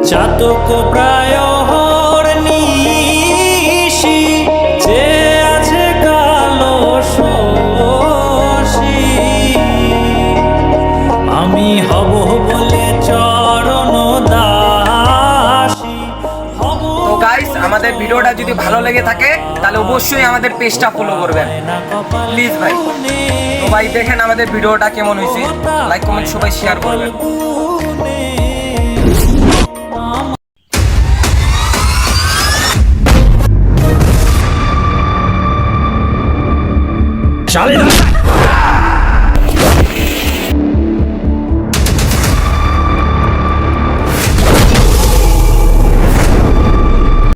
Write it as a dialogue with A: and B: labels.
A: চাতক প্রায় নিশি যে আছে কালো শশী আমি হব বলে চরণ দাসী হব।
B: তো গাইস, আমাদের ভিডিওটা যদি ভালো লেগে থাকে তাহলে অবশ্যই আমাদের পেজটা ফলো করবেন প্লিজ ভাই। তো ভাই দেখেন আমাদের ভিডিওটা কেমন হয়েছে, লাইক কমেন্ট সবাই শেয়ার করবেন।
A: চালে